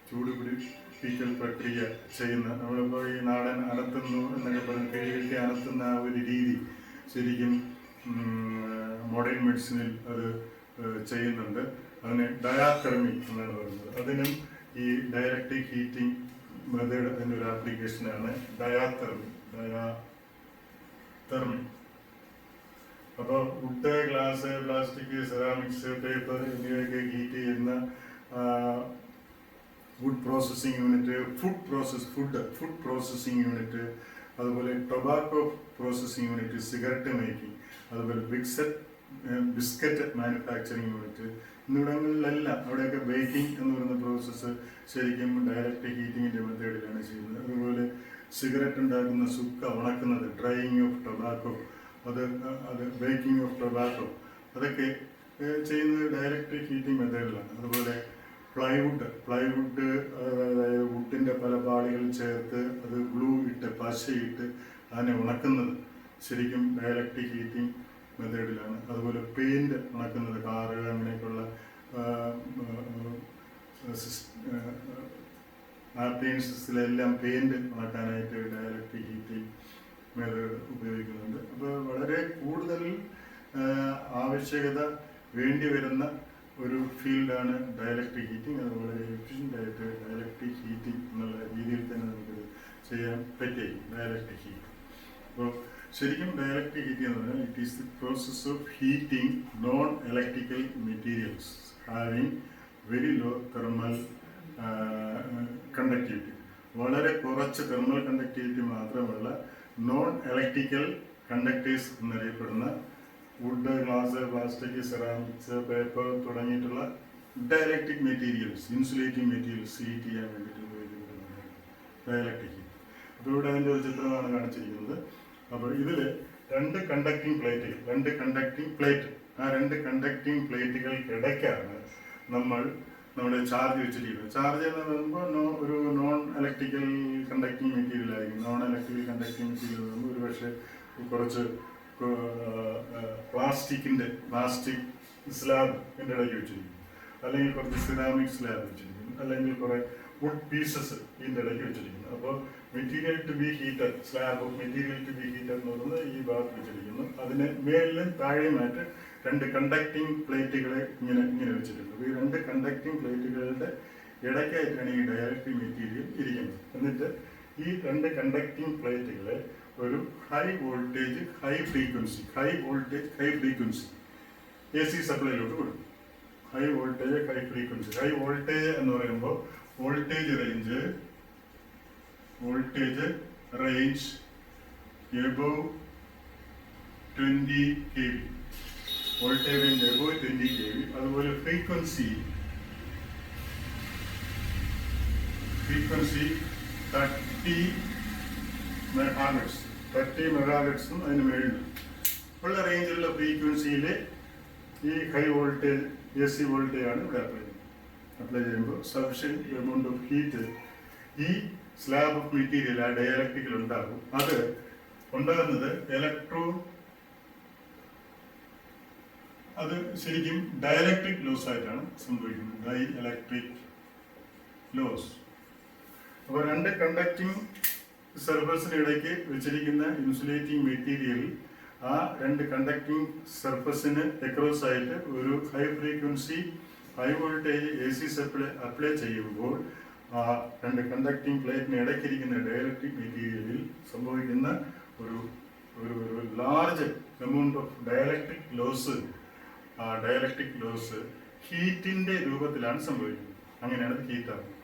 ചൂടുപിടിപ്പിക്കൽ പ്രക്രിയ ചെയ്യുന്ന, നമ്മളിപ്പോൾ ഈ നാടൻ അനത്തുന്നു എന്നൊക്കെ പറഞ്ഞ് കിഴികെട്ടി അനത്തുന്ന ആ ഒരു രീതി ശരിക്കും മോഡേൺ മെഡിസിനിൽ അത് ചെയ്യുന്നുണ്ട്. അതിന് ഡയാതെർമി എന്നാണ് പറയുന്നത്. അതിനും ഈ ഡയലക്ട്രിക് ഹീറ്റിംഗ് മെത്തേഡ് അതിനൊരു ആപ്ലിക്കേഷനാണ് ഡയാതെർമി. അപ്പോൾ wood, glass, plastic, ceramics, paper എന്നിവയൊക്കെ ഹീറ്റ് ചെയ്യുന്ന wood processing unit, food processing unit, അതുപോലെ tobacco processing unit, cigarette making, അതുപോലെ ബിസ്ക്കറ്റ് മാനുഫാക്ചറിങ് യൂണിറ്റ് എന്നിവിടങ്ങളിലെല്ലാം അവിടെയൊക്കെ ബേക്കിംഗ് എന്ന് പറയുന്ന പ്രോസസ്സ് ശരിക്കും ഡയലക്ട്രിക് ഹീറ്റിങ്ങിൻ്റെ മെത്തേഡിലാണ് ചെയ്യുന്നത്. അതുപോലെ സിഗരറ്റ് ഉണ്ടാക്കുന്ന സുക്ക ഉണക്കുന്നത്, ഡ്രൈയിങ് ഓഫ് ടൊബാക്കോ, അത് ബേക്കിംഗ് ഓഫ് ടൊബാക്കോ, അതൊക്കെ ചെയ്യുന്നത് ഡയലക്ട്രിക് ഹീറ്റിംഗ് മെത്തേഡിലാണ്. അതുപോലെ പ്ലൈവുഡ്, അതായത് വുഡിൻ്റെ പല പാളികൾ ചേർത്ത് അത് ഗ്ലൂ ഇട്ട്, പശയിട്ട് അതിനെ ഉണക്കുന്നത് ശരിക്കും ഡയലക്ട്രിക് ഹീറ്റിംഗ് മെത്തേഡിലാണ്. അതുപോലെ പെയിൻറ് ഉണക്കുന്നത്, കാറ് അങ്ങനെയൊക്കെയുള്ള അപ്ലയൻസസിലെല്ലാം പെയിൻറ് ഉണക്കാനായിട്ട് ഡയലക്ട്രിക് ഹീറ്റിംഗ് മെത്തേഡ് ഉപയോഗിക്കുന്നുണ്ട്. അപ്പോൾ വളരെ കൂടുതൽ ആവശ്യകത വേണ്ടി വരുന്ന ഒരു ഫീൽഡാണ് ഡയലക്ട്രിക് ഹീറ്റിംഗ്. അത് വളരെ എഫിഷ്യൻ്റായിട്ട് ഡയലക്ട്രിക് ഹീറ്റിംഗ് എന്നുള്ള രീതിയിൽ തന്നെ നമുക്കിത് ചെയ്യാൻ പറ്റും. ഡയലക്ട്രിക് ഹീറ്റ്, അപ്പോൾ ശരിക്കും ഡയലക്ട്രിക് ഹീറ്റിംഗ് എന്ന് പറഞ്ഞാൽ it is the process of heating non electrical materials having very low thermal conductivity. വളരെ കുറച്ച് തെർമൽ കണ്ടക്ടിവിറ്റി മാത്രമുള്ള നോൺ ഇലക്ട്രിക്കൽ കണ്ടക്ടേഴ്സ് എന്നറിയപ്പെടുന്ന wood, glass, plastic, ceramics, paper തുടങ്ങിയിട്ടുള്ള dielectric materials, insulating materials heat ചെയ്യാൻ വേണ്ടിയിട്ട് ഉപയോഗിക്കുന്നതാണ് ഡയലക്ട്രിക് ഹീറ്റ്. അപ്പോൾ ഇവിടെ അതിൻ്റെ ഒരു ചിത്രമാണ് കാണിച്ചിരിക്കുന്നത്. അപ്പോൾ ഇതിൽ രണ്ട് കണ്ടക്ടിങ് പ്ലേറ്റ്, ആ രണ്ട് കണ്ടക്ടിങ് പ്ലേറ്റുകൾക്കിടയ്ക്കാണ് നമ്മുടെ ചാർജ് വെച്ചിരിക്കുന്നത്. ചാർജ് എന്ന് പറയുമ്പോൾ ഒരു നോൺ ഇലക്ട്രിക്കൽ കണ്ടക്ടിങ് മെറ്റീരിയൽ ആയിരിക്കും. നോൺ ഇലക്ട്രിക്കൽ കണ്ടക്ടിങ് മെറ്റീരിയൽ പറയുമ്പോൾ ഒരു പക്ഷേ കുറച്ച് പ്ലാസ്റ്റിക് സ്ലാബ് ഇതിൻ്റെ ഇടയ്ക്ക് വെച്ചിരിക്കും, അല്ലെങ്കിൽ കുറച്ച് സിറാമിക് സ്ലാബ് വെച്ചിരിക്കുന്നു, അല്ലെങ്കിൽ കുറേ വുഡ് പീസസ് ഇതിൻ്റെ ഇടയ്ക്ക് വെച്ചിരിക്കുന്നു. അപ്പോൾ material to be heated, slab of material to be heated എന്ന് പറയുന്നത് ഈ ഭാഗത്ത് വെച്ചിരിക്കുന്നു. അതിന് മേലിലും താഴെയുമായിട്ട് രണ്ട് കണ്ടക്ടിങ് പ്ലേറ്റുകളെ ഇങ്ങനെ വെച്ചിട്ടുണ്ട്. അപ്പോൾ ഈ രണ്ട് കണ്ടക്ടിങ് പ്ലേറ്റുകളുടെ ഇടയ്ക്കായിട്ടാണ് ഈ ഡയലക്ട്രിക് മെറ്റീരിയൽ ഇരിക്കുന്നത്. എന്നിട്ട് ഈ രണ്ട് കണ്ടക്ടിങ് പ്ലേറ്റുകളെ ഒരു high voltage high frequency AC സപ്ലൈയിലോട്ട് കൊടുക്കും. High voltage high frequency. High voltage എന്ന് പറയുമ്പോൾ voltage range above 20 kV, voltage range above 20 kV. അതുപോലെ ഫ്രീക്വൻസി 30 മെഗാഹെർട്സും അതിന് മേളിൽ ഉള്ള റേഞ്ചിലുള്ള ഫ്രീക്വൻസിയിൽ ഈ ഹൈ വോൾട്ടേജ് AC വോൾട്ടേജ് ആണ് ഇവിടെ അപ്ലൈ ചെയ്യുമ്പോൾ സഫിഷ്യൻറ്റ് എമൗണ്ട് ഓഫ് ഹീറ്റ് ഈ സ്ലാബ് ഓഫ് മെറ്റീരിയൽ ആ ഡയലക്ട്രിക്കിൽ ഉണ്ടാകും. അത് ഉണ്ടാകുന്നത് അത് ശരിക്കും ഡയലക്ട്രിക് ലോസ് ആയിട്ടാണ് സംഭവിക്കുന്നത്. Dielectric loss. അപ്പോൾ രണ്ട് കണ്ടക്ടിങ് സർഫസിനിടയ്ക്ക് വെച്ചിരിക്കുന്ന ഇൻസുലേറ്റിംഗ് മെറ്റീരിയൽ ആ രണ്ട് കണ്ടക്ടിങ് സർഫസിന് അക്രോസ് ആയിട്ട് ഒരു high frequency high voltage AC supply apply ചെയ്യുമ്പോൾ ആ രണ്ട് കണ്ടക്ടിങ് പ്ലേറ്റിന് ഇടയ്ക്കിരിക്കുന്ന ഡയലക്ട്രിക് മെറ്റീരിയലിൽ സംഭവിക്കുന്ന ഒരു large amount of dielectric loss, ആ ഡയലക്ട്രിക് ലോസ് ഹീറ്റിൻ്റെ രൂപത്തിലാണ് സംഭവിക്കുന്നത്. അങ്ങനെയാണ് ഹീറ്റ് ആകുന്നത്.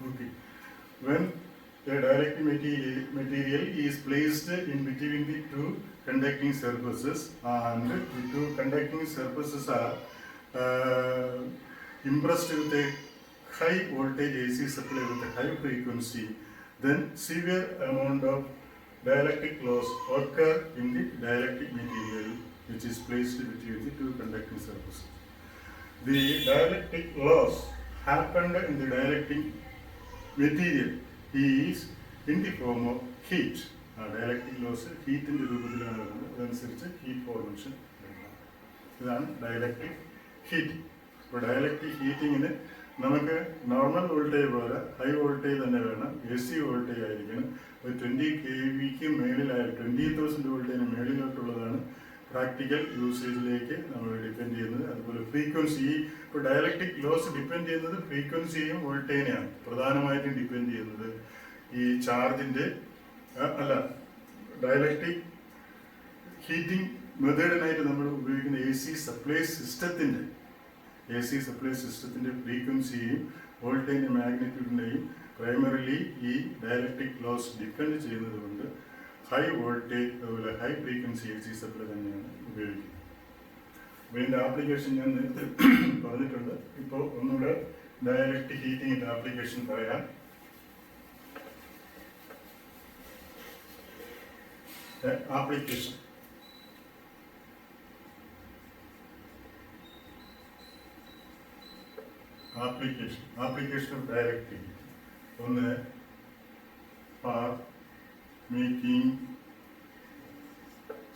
Okay. when the dielectric material is placed in between the two conducting surfaces, and the two conducting surfaces are impressed with a high voltage AC supply with a high frequency, then severe amount of dielectric loss occur in the dielectric material which is placed between the two conducting surfaces. The dielectric loss happened in the dielectric material is in the form of heat. Dielectric loss ഹീറ്റിൻ്റെ രൂപത്തിലാണ് വരുന്നത്. അതനുസരിച്ച് heat formation ഇതാണ് dielectric heating. ഇപ്പോൾ dielectric ഹീറ്റിങ്ങിന് നമുക്ക് normal voltage പോലെ high voltage തന്നെ വേണം, AC voltage ആയിരിക്കണം. ഒരു 20 kVക്ക് മേളിലായാലും 20,000 വോൾട്ടേജിന് മേളിലോട്ടുള്ളതാണ് പ്രാക്ടിക്കൽ യൂസേജിലേക്ക് നമ്മൾ ഡിപ്പെൻഡ് ചെയ്യുന്നത്. അതുപോലെ ഫ്രീക്വൻസി, ഇപ്പോൾ ഡയലക്ട്രിക് ലോസ് ഡിപ്പെൻഡ് ചെയ്യുന്നത് ഫ്രീക്വൻസിയും വോൾട്ടേജിനെയാണ് പ്രധാനമായിട്ടും ഡിപ്പെൻഡ് ചെയ്യുന്നത്. ഈ ചാർജിൻ്റെ അല്ല, ഡയലക്ട്രിക് ഹീറ്റിംഗ് മെത്തേഡിനായിട്ട് നമ്മൾ ഉപയോഗിക്കുന്ന AC സപ്ലൈ സിസ്റ്റത്തിൻ്റെ ഫ്രീക്വൻസിയെയും വോൾട്ടേജിൻ്റെ മാഗ്നിറ്റ്യൂഡിനെയും പ്രൈമറിലി ഈ ഡയലക്ട്രിക് ലോസ് ഡിപ്പെൻഡ് ചെയ്യുന്നത് കൊണ്ട് ഹൈ വോൾട്ടേജ് അതുപോലെ ഹൈ ഫ്രീക്വൻസി AC സപ്ലൈ തന്നെയാണ് ഉപയോഗിക്കുന്നത്. അപ്പോൾ ഇതിൻ്റെ ആപ്ലിക്കേഷൻ ഞാൻ നേരത്തെ പറഞ്ഞിട്ടുണ്ട്. ഇപ്പോൾ ഒന്നുകൂടെ ഡയലക്ട്രിക് ഹീറ്റിങ്ങിൻ്റെ ആപ്ലിക്കേഷൻ പറയാം. Application of dielectric. ഒന്ന്, for making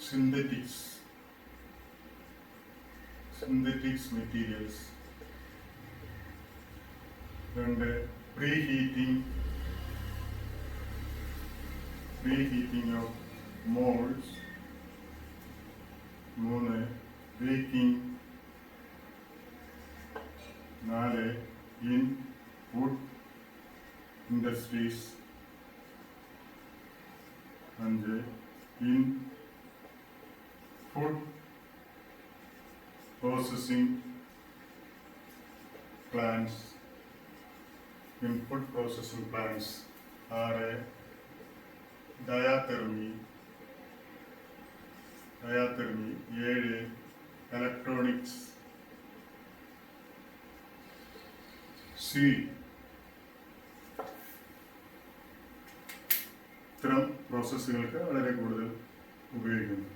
synthetics materials. രണ്ട്, preheating of molds. മൂന്ന്, baking. നാല്, in wood industries. അഞ്ച്, in food processing plants. ആറ്, ഡയാതെർമി. ഏഴ്, ഇലക്ട്രോണിക്സ്. ഇത്തരം പ്രോസസ്സുകൾക്ക് വളരെ കൂടുതൽ ഉപയോഗിക്കുന്നു.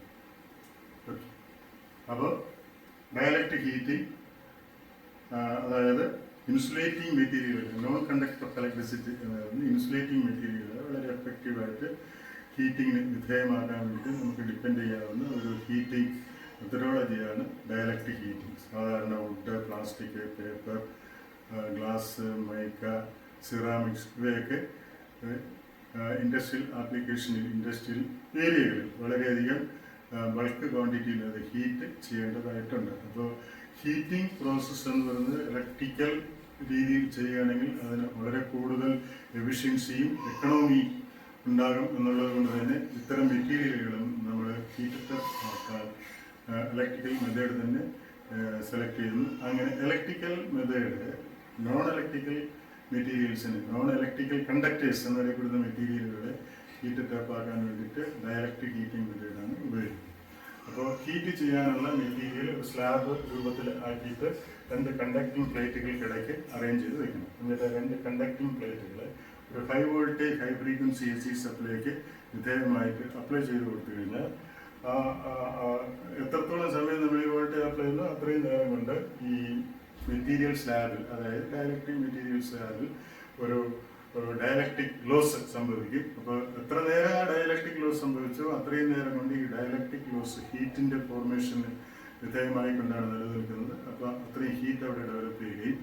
അപ്പോൾ ഡയലക്ട്രിക് ഹീറ്റിംഗ്, അതായത് ഇൻസുലേറ്റിംഗ് മെറ്റീരിയലുകൾ, non conductor of electricity insulating മെറ്റീരിയലുകൾ വളരെ എഫക്റ്റീവായിട്ട് ഹീറ്റിങ്ങിന് വിധേയമാക്കാൻ വേണ്ടി നമുക്ക് ഡിപ്പെൻഡ് ചെയ്യാവുന്ന ഒരു ഹീറ്റിംഗ് മെത്തഡോളജിയാണ് ഡയലക്ട്രിക് ഹീറ്റിംഗ്. സാധാരണ wood, plastic, paper, glass, mica, ceramics ഇവയൊക്കെ ഇൻഡസ്ട്രിയൽ ആപ്ലിക്കേഷനിൽ, ഇൻഡസ്ട്രിയൽ ഏരിയകളിൽ വളരെയധികം ബൾക്ക് ക്വാണ്ടിറ്റിയിൽ അത് ഹീറ്റ് ചെയ്യേണ്ടതായിട്ടുണ്ട്. അപ്പോൾ ഹീറ്റിംഗ് പ്രോസസ്സ് എന്ന് പറയുന്നത് ഇലക്ട്രിക്കൽ രീതിയിൽ ചെയ്യുകയാണെങ്കിൽ അതിന് വളരെ കൂടുതൽ എഫിഷ്യൻസിയും എക്കണോമി ഉണ്ടാകും എന്നുള്ളത് കൊണ്ട് തന്നെ ഇത്തരം മെറ്റീരിയലുകളും നമ്മൾ ഹീറ്റർ ആക്കാൻ ഇലക്ട്രിക്കൽ മെത്തേഡ് തന്നെ സെലക്ട് ചെയ്യുന്നു. അങ്ങനെ ഇലക്ട്രിക്കൽ മെത്തേഡ് നോൺ ഇലക്ട്രിക്കൽ മെറ്റീരിയൽസിന്, നോൺ ഇലക്ട്രിക്കൽ കണ്ടക്ടേഴ്സ് എന്നറിയപ്പെടുന്ന മെറ്റീരിയലുകളെ ഹീറ്റ് ടാപ്പാക്കാൻ വേണ്ടിയിട്ട് ഡയലക്ട്രിക് ഹീറ്റിംഗ് മെത്തേഡാണ് ഉപയോഗിക്കുന്നത്. അപ്പോൾ ഹീറ്റ് ചെയ്യാനുള്ള മെറ്റീരിയൽ ഒരു സ്ലാബ് രൂപത്തിൽ ആക്കിയിട്ട് രണ്ട് കണ്ടക്ടിങ് പ്ലേറ്റുകൾക്കിടയ്ക്ക് അറേഞ്ച് ചെയ്ത് വെക്കണം. എന്നിട്ട് രണ്ട് കണ്ടക്ടിങ് പ്ലേറ്റുകൾ ഒരു high voltage high frequency AC സപ്ലൈക്ക് വിധേയമായിട്ട് അപ്ലൈ ചെയ്ത് കൊടുത്തു കഴിഞ്ഞാൽ എത്രത്തോളം സമയം നമ്മൾ ഈ വോൾട്ടേജ് അപ്ലൈ ചെയ്യുന്നു അത്രയും നേരം കൊണ്ട് ഈ മെറ്റീരിയൽ സ്ലാബിൽ, അതായത് ഡയലക്ട്രിക് മെറ്റീരിയൽ സ്ലാബിൽ ഒരു ഡയലക്ട്രിക് ലോസ് സംഭവിക്കും. അപ്പോൾ എത്ര നേരം ആ ഡയലക്ട്രിക് ലോസ് സംഭവിച്ചോ അത്രയും നേരം കൊണ്ട് ഈ ഡയലക്ട്രിക് ലോസ് ഹീറ്റിൻ്റെ ഫോർമേഷന് വിധേയമായിക്കൊണ്ടാണ് നിലനിൽക്കുന്നത്. അപ്പോൾ അത്രയും ഹീറ്റ് അവിടെ ഡെവലപ്പ് ചെയ്യുകയും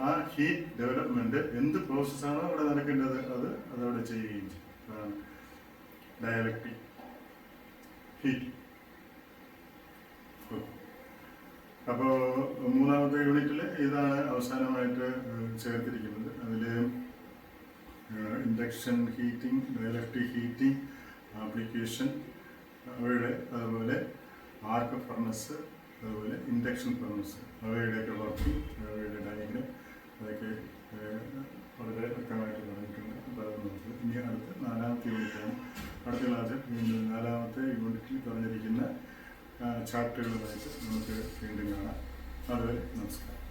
ആ ഹീറ്റ് ഡെവലപ്മെൻറ്റ് എന്ത് പ്രോസസ്സാണോ അവിടെ നടക്കേണ്ടത് അതവിടെ ചെയ്യുകയും ചെയ്യും. അതാണ് ഡയലക്ട്രിക് ഹീറ്റ്. അപ്പോൾ മൂന്നാമത്തെ യൂണിറ്റിൽ ഇതാണ് അവസാനമായിട്ട് ചേർത്തിരിക്കുന്നത്. അതിൽ induction heating, dielectric heating application അവയുടെ, അതുപോലെ ആർക്ക് ഫർണസ്, അതുപോലെ ഇൻഡക്ഷൻ ഫർണസ് അവയുടെയൊക്കെ വർക്കിംഗ്, അവയുടെ ഡയഗ്രം, അതൊക്കെ വളരെ വ്യക്തമായിട്ട് പറഞ്ഞിട്ടുണ്ട്. അപ്പോൾ അത് നമുക്ക് ഇനി അടുത്ത 4ാമത്തെ യൂണിറ്റാണ്. അടുത്ത ക്ലാസ്സിൽ വീണ്ടും 4ാമത്തെ യൂണിറ്റിൽ പറഞ്ഞിരിക്കുന്ന ചാപ്റ്ററുകളുമായിട്ട് നമുക്ക് വീണ്ടും കാണാം. അതുവരെ നമസ്കാരം.